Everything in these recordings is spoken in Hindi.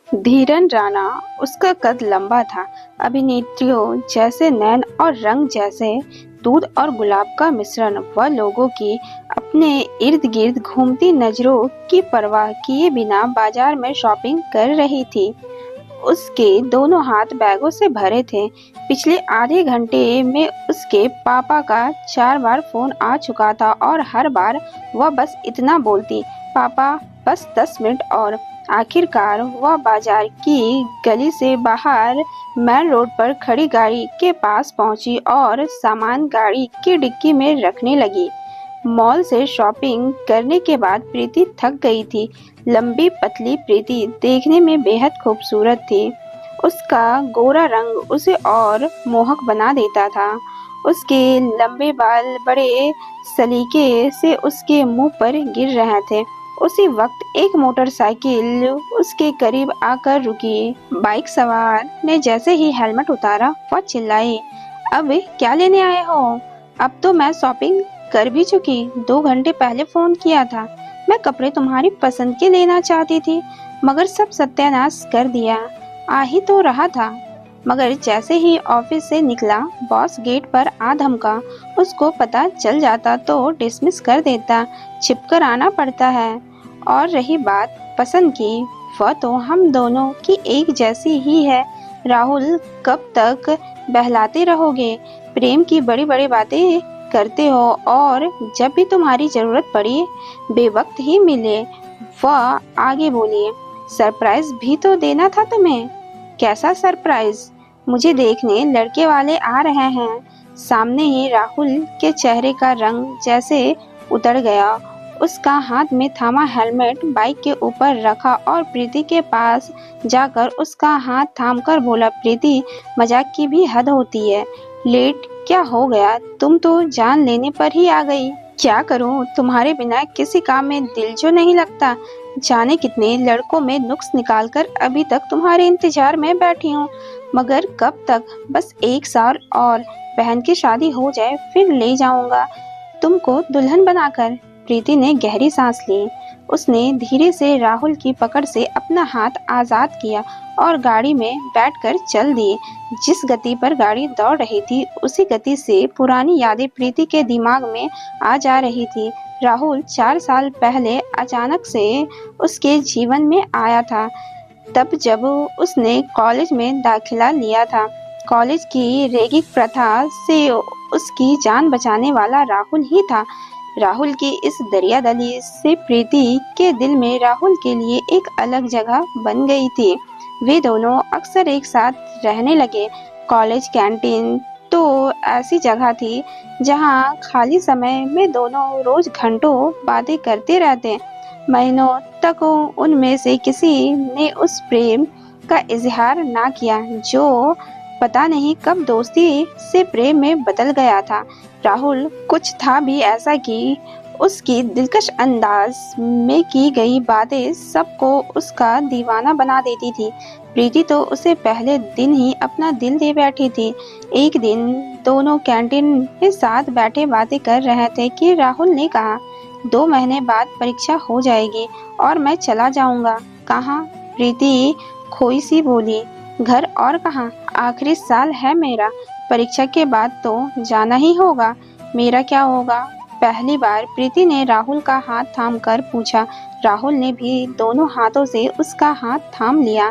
धीरन राणा, उसका कद लंबा था, अभिनेत्रियों जैसे नैन और रंग जैसे दूध और गुलाब का मिश्रण। वह लोगों की अपने इर्द गिर्द घूमती नजरों की परवाह किए बिना बाजार में शॉपिंग कर रही थी। उसके दोनों हाथ बैगों से भरे थे। पिछले आधे घंटे में उसके पापा का 4 बार फोन आ चुका था और हर बार वह बस इतना बोलती, पापा बस 10 मिनट और। आखिरकार वह बाजार की गली से बाहर मेन रोड पर खड़ी गाड़ी के पास पहुंची और सामान गाड़ी की डिक्की में रखने लगी। मॉल से शॉपिंग करने के बाद प्रीति थक गई थी। लंबी पतली प्रीति देखने में बेहद खूबसूरत थी। उसका गोरा रंग उसे और मोहक बना देता था। उसके लंबे बाल बड़े सलीके से उसके मुंह पर गिर रहे थे। उसी वक्त एक मोटरसाइकिल उसके करीब आकर रुकी। बाइक सवार ने जैसे ही हेलमेट उतारा, वह चिल्लाई, अब क्या लेने आए हो? अब तो मैं शॉपिंग कर भी चुकी, 2 घंटे पहले फोन किया था। मैं कपड़े तुम्हारी पसंद के लेना चाहती थी, मगर सब सत्यानाश कर दिया। आ ही तो रहा था, मगर जैसे ही ऑफिस से निकला, बॉस गेट पर आ धमका। उसको पता चल जाता तो डिसमिस कर देता, छिपकर आना पड़ता है। और रही बात पसंद की, वह तो हम दोनों की एक जैसी ही है। राहुल, कब तक बहलाते रहोगे? प्रेम की बड़ी बड़ी बातें करते हो और जब भी तुम्हारी जरूरत पड़ी बेवक्त ही मिले। वह आगे बोली, सरप्राइज भी तो देना था तुम्हें। कैसा सरप्राइज? मुझे देखने लड़के वाले आ रहे हैं। सामने ही राहुल के चेहरे का रंग जैसे उतर गया। उसका हाथ में थामा हेलमेट बाइक के ऊपर रखा और प्रीति के पास जाकर उसका हाथ थामकर बोला, प्रीति, मजाक की भी हद होती है। लेट क्या हो गया? तुम तो जान लेने पर ही आ गई। क्या करूं, तुम्हारे बिना किसी काम में दिल जो नहीं लगता। जाने कितने लड़कों में नुक्स निकालकर अभी तक तुम्हारे इंतजार में बैठी हूँ, मगर कब तक? बस 1 साल और, बहन की शादी हो जाए फिर ले जाऊंगा तुमको दुल्हन बनाकर। प्रीति ने गहरी सांस ली। उसने धीरे से राहुल की पकड़ से अपना हाथ आजाद किया और गाड़ी में बैठकर चल दी। जिस गति पर गाड़ी दौड़ रही थी, उसी गति से पुरानी यादें प्रीति के दिमाग में आ जा रही थी। राहुल 4 साल पहले अचानक से उसके जीवन में आया था, तब जब उसने कॉलेज में दाखिला लिया था। कॉलेज की रैगिंग प्रथा से उसकी जान बचाने वाला राहुल ही था। राहुल की इस दरियादली से प्रीति के दिल में राहुल के लिए एक अलग जगह बन गई थी। वे दोनों अक्सर एक साथ रहने लगे। कॉलेज कैंटीन तो ऐसी जगह थी जहां खाली समय में दोनों रोज घंटों बातें करते रहते। महीनों तक उनमें से किसी ने उस प्रेम का इजहार ना किया जो पता नहीं कब दोस्ती से प्रेम में बदल गया था। राहुल कुछ था भी ऐसा कि उसकी दिलकश अंदाज में की गई बातें सबको उसका दीवाना बना देती थी। प्रीति तो उसे पहले दिन ही अपना दिल दे बैठी थी। एक दिन दोनों कैंटीन में साथ बैठे बातें कर रहे थे कि राहुल ने कहा, 2 महीने बाद परीक्षा हो जाएगी और मैं चला जाऊंगा। कहाँ? प्रीति खोई सी बोली, घर और कहाँ? आखिरी साल है मेरा, परीक्षा के बाद तो जाना ही होगा। मेरा क्या होगा? पहली बार प्रीति ने राहुल का हाथ थामकर पूछा। राहुल ने भी दोनों हाथों से उसका हाथ थाम लिया।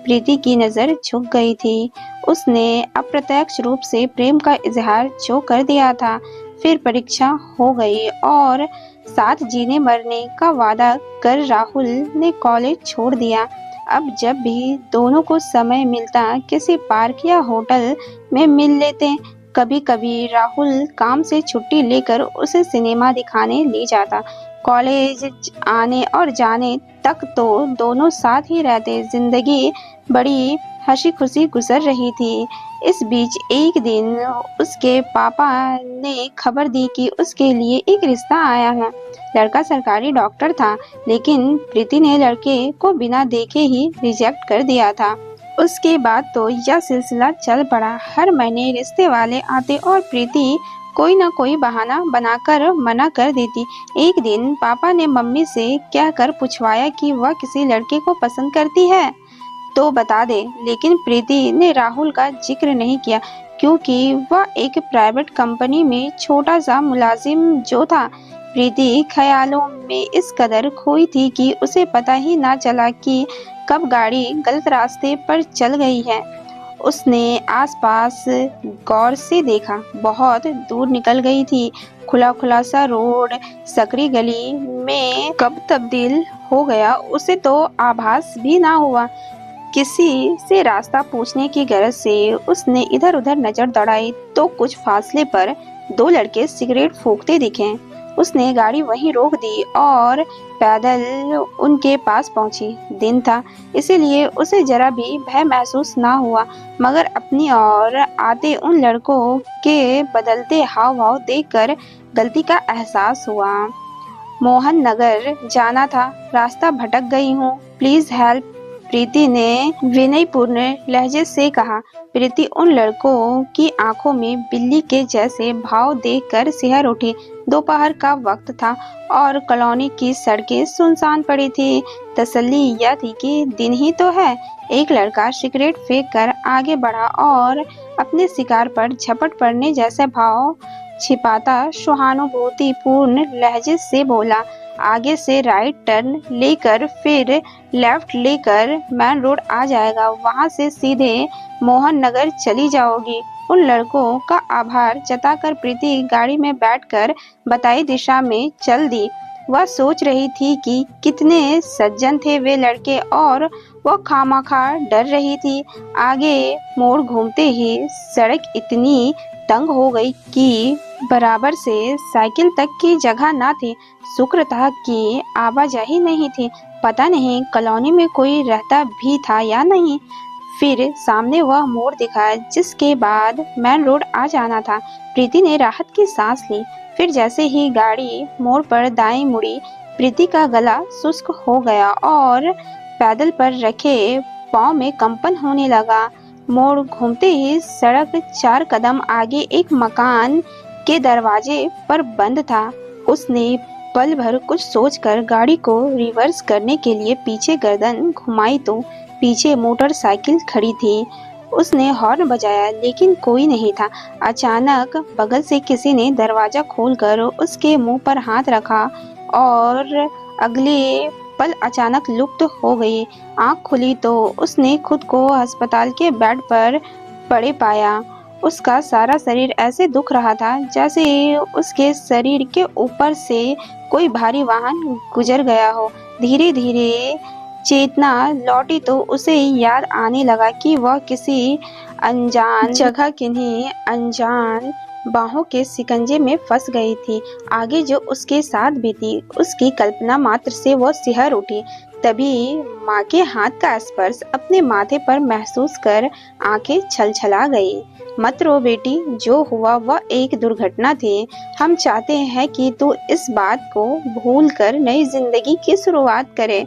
प्रीति की नजर झुक गई थी। उसने अप्रत्यक्ष रूप से प्रेम का इजहार जो कर दिया था। फिर परीक्षा हो गई और साथ जीने मरने का वादा कर राहुल ने कॉलेज छोड़ दिया। अब जब भी दोनों को समय मिलता, किसी पार्क या होटल में मिल लेते। कभी कभी राहुल काम से छुट्टी लेकर उसे सिनेमा दिखाने ले जाता। कॉलेज आने और जाने तक तो दोनों साथ ही रहते। जिंदगी बड़ी हंसी खुशी गुजर रही थी। इस बीच एक दिन उसके पापा ने खबर दी कि उसके लिए एक रिश्ता आया है। लड़का सरकारी डॉक्टर था, लेकिन प्रीति ने लड़के को बिना देखे ही रिजेक्ट कर दिया था। उसके बाद तो यह सिलसिला चल पड़ा। हर महीने रिश्ते वाले आते और प्रीति कोई न कोई बहाना बनाकर मना कर देती। एक दिन पापा ने मम्मी से कहकर पूछवाया कि वह किसी लड़के को पसंद करती है। तो बता दे। लेकिन प्रीति ने राहुल का जिक्र नहीं किया क्योंकि वह एक प्राइवेट कंपनी में छोटा सा मुलाजिम जो था। प्रीति ख्यालों में इस कदर खोई थी कि उसे पता ही ना चला कि कब गाड़ी गलत रास्ते पर चल गई है। उसने आसपास गौर से देखा, बहुत दूर निकल गई थी। खुला खुला सा रोड सकरी गली में कब तब्दील हो गया उसे तो आभास भी ना हुआ। किसी से रास्ता पूछने की गरज से उसने इधर उधर नजर दौड़ाई तो कुछ फासले पर दो लड़के सिगरेट फूंकते दिखे। उसने गाड़ी वहीं रोक दी और पैदल उनके पास पहुंची। दिन था इसीलिए उसे जरा भी भय महसूस ना हुआ, मगर अपनी ओर आते उन लड़कों के बदलते हाव भाव देखकर गलती का एहसास हुआ। मोहन नगर जाना था, रास्ता भटक गई हूँ, प्लीज हेल्प, प्रीति ने विनयपूर्ण लहजे से कहा। प्रीति उन लड़कों की आंखों में बिल्ली के जैसे भाव देखकर सिहर उठी। दोपहर का वक्त था और कॉलोनी की सड़कें सुनसान पड़ी थी। तसल्ली यह थी कि दिन ही तो है। एक लड़का सिगरेट फेंक कर आगे बढ़ा और अपने शिकार पर झपट पड़ने जैसे भाव छिपाता सहानुभूतिपूर्ण लहजे से बोला, आगे से राइट टर्न लेकर फिर लेफ्ट लेकर मेन रोड आ जाएगा, वहां से सीधे मोहन नगर चली जाओगी। उन लड़कों का आभार जताकर प्रीति गाड़ी में बैठकर बताई दिशा में चल दी। वह सोच रही थी कि कितने सज्जन थे वे लड़के और वह खामखा डर रही थी। आगे मोड़ घूमते ही सड़क इतनी तंग हो गई कि बराबर से साइकिल तक की जगह न थी। शुक्र था कि आवाजाही नहीं थी। पता नहीं कॉलोनी में कोई रहता भी था या नहीं। फिर सामने वह मोड़ दिखा जिसके बाद मेन रोड आ जाना था। प्रीति ने राहत की सांस ली। फिर जैसे ही गाड़ी मोड़ पर दाएं मुड़ी, प्रीति का गला शुष्क हो गया और पैदल पर रखे पांव में कंपन होने लगा। मोड़ घूमते ही सड़क 4 कदम आगे एक मकान के दरवाजे पर बंद था। उसने पल भर कुछ सोचकर गाड़ी को रिवर्स करने के लिए पीछे गर्दन घुमाई तो पीछे मोटरसाइकिल खड़ी थी। उसने हॉर्न बजाया लेकिन कोई नहीं था। अचानक बगल से किसी ने दरवाजा खोलकर उसके मुंह पर हाथ रखा और अगले पल अचानक लुप्त हो गई। आंख खुली तो उसने खुद को अस्पताल के बेड पर पड़े पाया। उसका सारा शरीर ऐसे दुख रहा था जैसे उसके शरीर के ऊपर से कोई भारी वाहन गुजर गया हो। धीरे धीरे चेतना लौटी तो उसे याद आने लगा कि वह किसी अनजान जगह किन्हीं अनजान बाहों के शिकंजे में फंस गई थी। आगे जो उसके साथ बीती उसकी कल्पना मात्र से वह सिहर उठी। तभी माँ के हाथ का स्पर्श अपने माथे पर महसूस कर आंखें छलछला गई। मत रो बेटी, जो हुआ वह एक दुर्घटना थी। हम चाहते हैं कि तू इस बात को भूलकर नई जिंदगी की शुरुआत करे।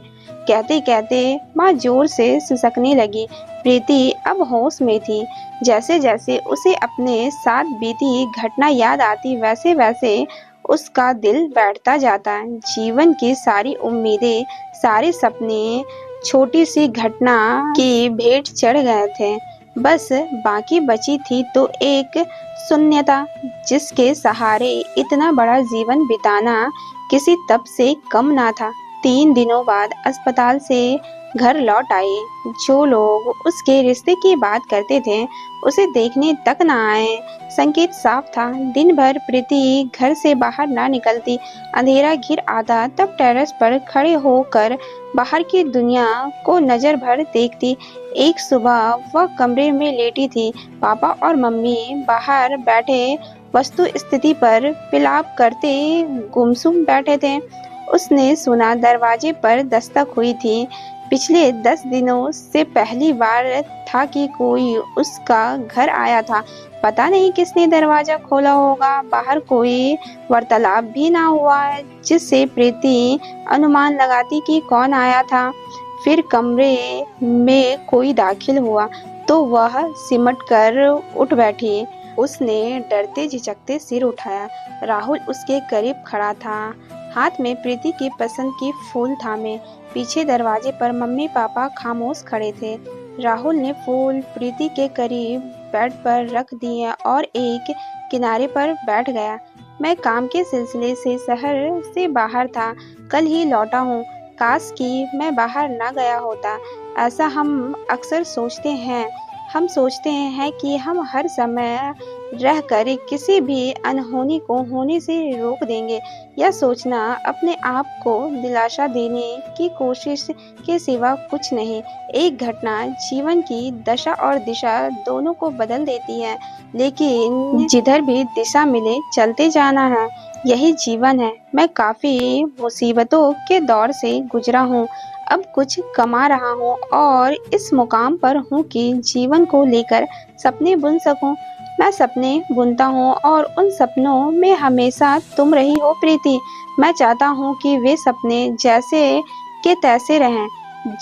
कहते कहते माँ जोर से सिसकने लगी। प्रीति अब होश में थी। जैसे जैसे उसे अपने साथ बीती घटना याद आती वैसे वैसे उसका दिल बैठता जाता। जीवन की सारी उम्मीदें, सारे सपने छोटी सी घटना की भेंट चढ़ गए थे। बस बाकी बची थी तो एक शून्यता जिसके सहारे इतना बड़ा जीवन बिताना किसी तप से कम ना था। 3 दिनों बाद अस्पताल से घर लौट आए। जो लोग उसके रिश्ते की बात करते थे उसे देखने तक न आए। संकेत साफ था। दिन भर प्रीति घर से बाहर ना निकलती। अंधेरा घिर आता तब टेरेस पर खड़े होकर बाहर की दुनिया को नजर भर देखती। एक सुबह वह कमरे में लेटी थी। पापा और मम्मी बाहर बैठे वस्तु स्थिति पर विलाप करते गुमसुम बैठे थे। उसने सुना दरवाजे पर दस्तक हुई थी। पिछले 10 दिनों से पहली बार था कि कोई उसका घर आया था। पता नहीं किसने दरवाजा खोला होगा। बाहर कोई वार्तालाप भी ना हुआ जिससे प्रीति अनुमान लगाती कि कौन आया था। फिर कमरे में कोई दाखिल हुआ तो वह सिमट कर उठ बैठी। उसने डरते झिझकते सिर उठाया। राहुल उसके करीब खड़ा था, हाथ में प्रीति की पसंद की फूल थामे। पीछे दरवाजे पर मम्मी पापा खामोश खड़े थे। राहुल ने फूल प्रीति के करीब बेड पर रख दिए और एक किनारे पर बैठ गया। मैं काम के सिलसिले से शहर से बाहर था, कल ही लौटा हूँ। काश कि मैं बाहर ना गया होता। ऐसा हम अक्सर सोचते हैं। हम सोचते हैं कि हम हर समय रहकर किसी भी अनहोनी को होने से रोक देंगे। यह सोचना अपने आप को दिलासा देने की कोशिश के सिवा कुछ नहीं। एक घटना जीवन की दशा और दिशा दोनों को बदल देती है, लेकिन जिधर भी दिशा मिले चलते जाना है, यही जीवन है। मैं काफी मुसीबतों के दौर से गुजरा हूँ, अब कुछ कमा रहा हूँ और इस मुकाम पर हूँ कि जीवन को लेकर सपने बुन सकूं। मैं सपने बुनता हूँ और उन सपनों में हमेशा तुम रही हो प्रीति। मैं चाहता हूँ कि वे सपने जैसे के तैसे रहें,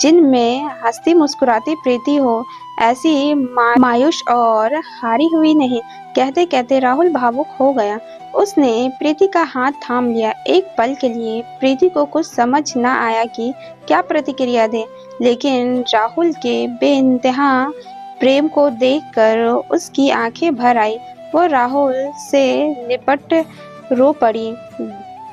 जिनमें हंसती मुस्कुराती प्रीति हो, ऐसी मायूस और हारी हुई नहीं। कहते कहते राहुल भावुक हो गया। उसने प्रीति का हाथ थाम लिया। एक पल के लिए प्रीति को कुछ समझ न आया कि क्या प्रतिक्रिया दे, लेकिन राहुल के बेइंतहा प्रेम को देखकर उसकी आंखें भर आई। वो राहुल से लिपट रो पड़ी।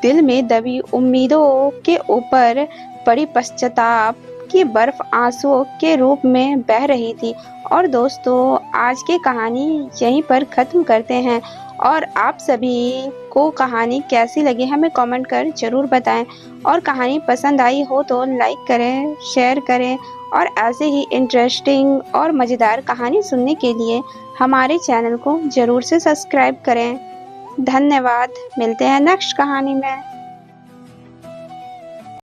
दिल में दबी उम्मीदों के ऊपर पड़ी पश्चाताप की बर्फ आंसुओं के रूप में बह रही थी। और दोस्तों, आज की कहानी यहीं पर ख़त्म करते हैं। और आप सभी को कहानी कैसी लगी हमें कमेंट कर ज़रूर बताएं। और कहानी पसंद आई हो तो लाइक करें, शेयर करें और ऐसे ही इंटरेस्टिंग और मज़ेदार कहानी सुनने के लिए हमारे चैनल को ज़रूर से सब्सक्राइब करें। धन्यवाद। मिलते हैं नेक्स्ट कहानी में।